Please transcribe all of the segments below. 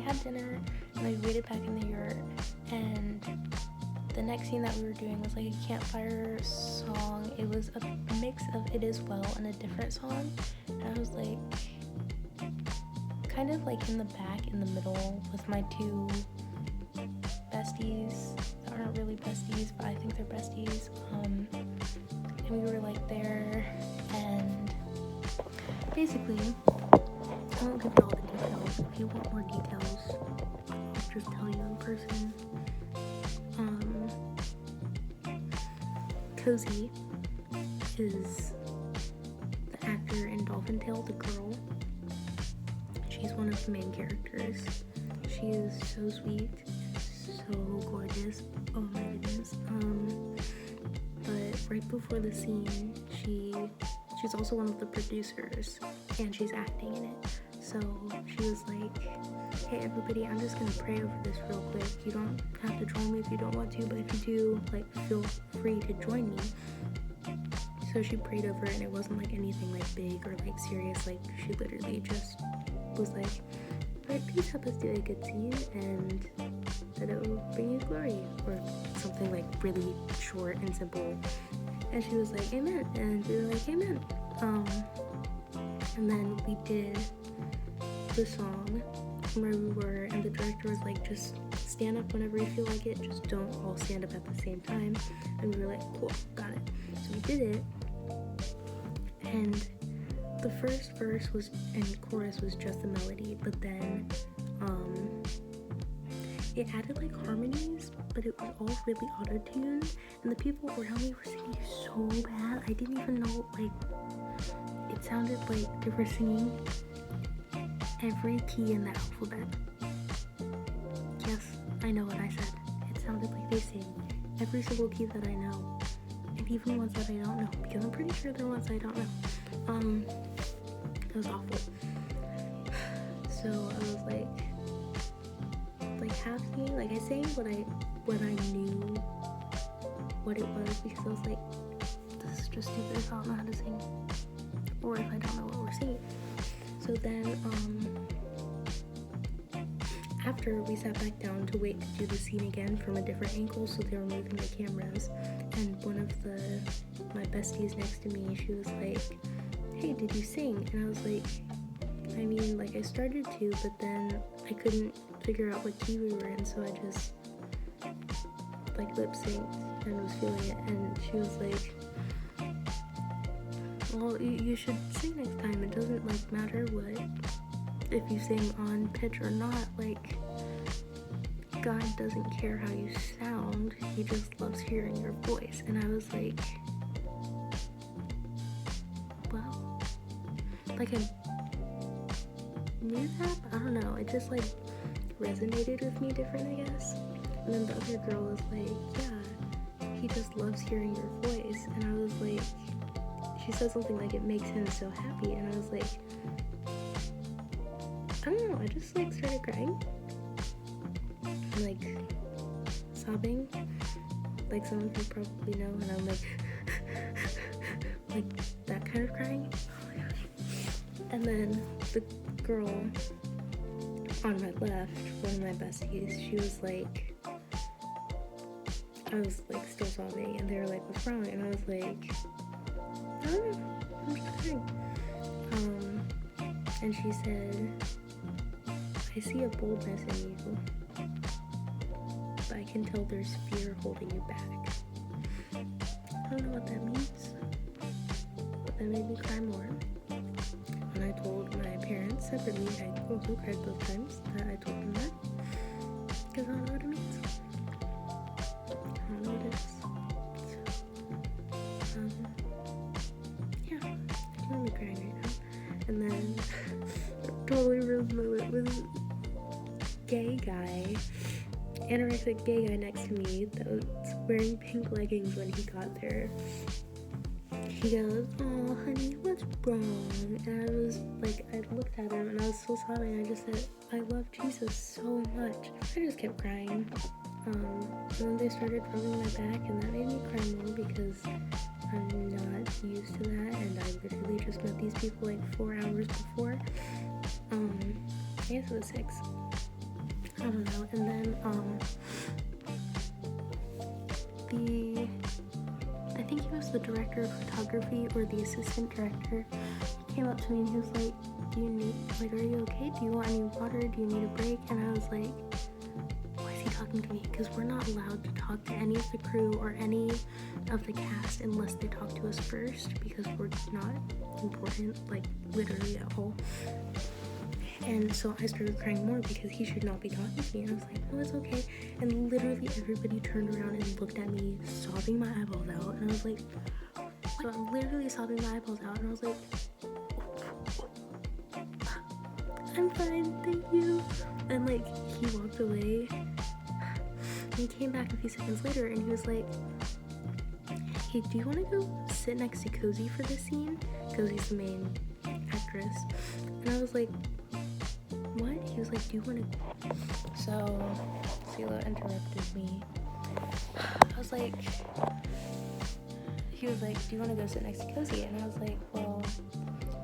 had dinner, and we waited back in the yurt, and the next scene that we were doing was like a campfire song. It was a mix of It Is Well and a different song, and I was like kind of like in the back in the middle with my two besties that aren't really besties, but I think they're besties, and we were like there, and basically I won't give you all the details. If you want more details, I'll just tell you in person. Cozy is the actor in Dolphin Tale, the girl. She's one of the main characters. She is so sweet, so gorgeous. Oh my goodness. But right before the scene, she's also one of the producers, and she's acting in it. So she was like, hey everybody, I'm just gonna pray over this real quick. You don't have to join me if you don't want to, but if you do, like, feel free to join me. So she prayed over it, and it wasn't like anything like big or like serious. Like, she literally just was like, Lord, please help us do a good scene, and that it will bring you glory, or something like really short and simple. And she was like, amen, and we were like, amen. And then we did the song from where we were, and the director was like, just stand up whenever you feel like it, just don't all stand up at the same time. And we were like, cool, got it. So we did it, and the first verse was and chorus was just the melody, but then it added like harmonies, but it was all really auto-tuned, and the people around me were singing so bad. I didn't even know, like, it sounded like they were singing every key in the alphabet. Yes, I know what I said. It sounded like they sing every single key that I know, and even ones that I don't know, because I'm pretty sure there are ones I don't know. It was awful. So I was like half singing, like I sang what I knew what it was, because I was like, this is just stupid if I don't know how to sing, or if I don't know what we're singing. So then after, we sat back down to wait to do the scene again from a different angle, so they were moving the cameras, and one of my besties next to me, she was like, hey, did you sing? And I was like, I mean, like, I started to, but then I couldn't figure out what key we were in, so I just like lip synced and was feeling it. And she was like, well, you should sing next time. It doesn't like matter what, if you sing on pitch or not. Like, God doesn't care how you sound, he just loves hearing your voice. And I was like, well, like, I knew that, but I don't know, it just like resonated with me different, I guess. And then the other girl was like, yeah, he just loves hearing your voice. And I was like, she said something like, it makes him so happy, and I was like, I don't know, I just like started crying, like sobbing, like some of you probably know, and I'm like like that kind of crying. Oh my gosh. And then the girl on my left, one of my besties, she was like, I was like still sobbing, and they were like, what's wrong? And I was like, I don't know, I'm just crying. And she said, I see a boldness in you, but I can tell there's fear holding you back. I don't know what that means, but that made me cry more. And I told my parents separately, I also cried both times, that I told them that, because I don't know what it means. I don't know what it is. So, yeah, I'm really crying right now. And then, totally ruined my lip with gay guy, anorexic gay guy next to me that was wearing pink leggings when he got there. He goes, oh honey, what's wrong? And I was like, I looked at him and I was so sobbing. I just said, I love Jesus so much. I just kept crying. And then they started rubbing my back, and that made me cry more because I'm not used to that, and I literally just met these people like 4 hours before. I guess it was 6. don't know. And then I think he was the director of photography or the assistant director, came up to me and he was like, are you okay? Do you want any water? Do you need a break? And I was like, why is he talking to me? Because we're not allowed to talk to any of the crew or any of the cast unless they talk to us first, because we're not important, like literally at all. And so I started crying more because he should not be talking to me. And I was like, oh, it's okay. And literally everybody turned around and looked at me, sobbing my eyeballs out. And I was like, what? So I'm literally sobbing my eyeballs out. And I was like, I'm fine, thank you. And like, he walked away. And he came back a few seconds later and he was like, hey, do you want to go sit next to Cozy for this scene? Cozy's the main actress. And I was like, what? He was like, do you want to? So CeeLo interrupted me. I was like, he was like, do you want to go sit next to Cozy? And I was like, well,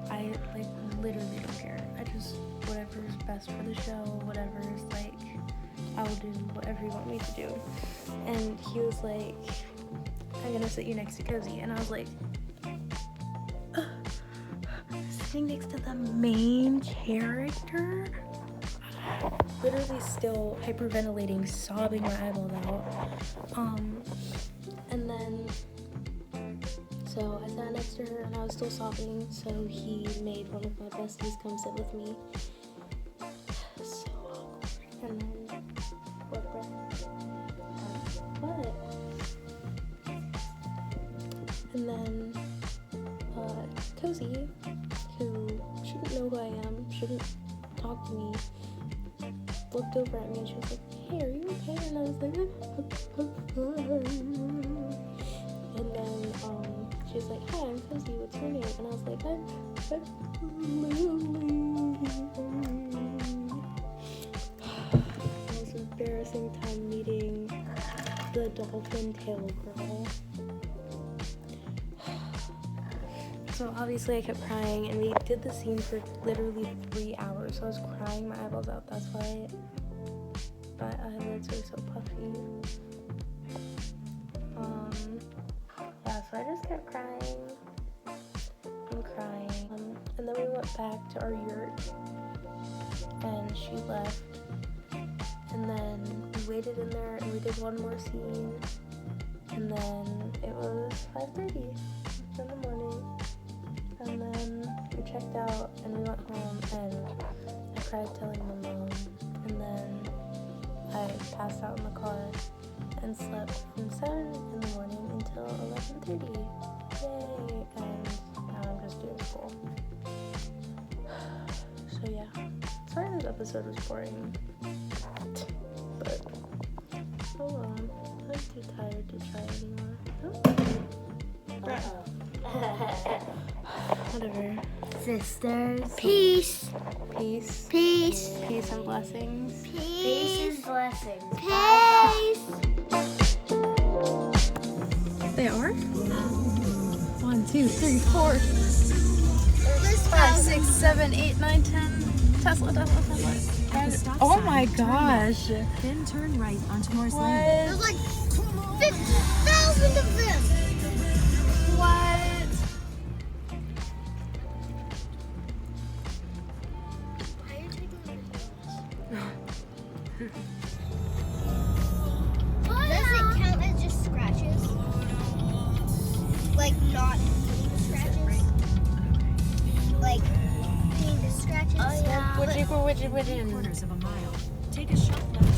I like literally don't care. I just, whatever's best for the show, whatever's like, I will do whatever you want me to do. And he was like, I'm gonna sit you next to Cozy. And I was like, sitting next to the main character? Literally still hyperventilating, sobbing my eyeballs out. And then, so I sat next to her and I was still sobbing, so he made one of my besties come sit with me. So awkward. And then, and then, Cozy, who shouldn't know who I am, shouldn't talk to me, looked over at me and she was like, hey, are you okay? And I was like, and then she was like, hi, I'm Cozy, what's your name? And I was like, I'm Lily. It was an embarrassing time meeting the dolphin tail girl. So obviously I kept crying, and we did the scene for literally 3 hours, so I was crying my eyeballs out. That's why my eyelids are so puffy. Yeah, so I just kept crying and crying. And then we went back to our yurt, and she left. And then we waited in there, and we did one more scene. And then it was 5:30 in the morning. And then we checked out and we went home, and I cried telling my mom, and then I passed out in the car and slept from 7 in the morning until 11:30. Yay! And now I'm just doing school. So yeah, sorry this episode was boring, but oh well, I'm too tired to try anymore. Whatever. Sisters. Peace. Peace. Peace and blessings. Peace and blessings. Peace. They are? 1, 2, 3, 4, 5, 6, 7, 8, 9, 10. Tesla. Oh my gosh. Then turn right onto Morris What? Lane. There's like 50,000 of them. What? Why are you taking Does it count as just scratches? Like not deep scratches? Like deep scratches? Oh yeah. Which Quarters of a mile. Take a short left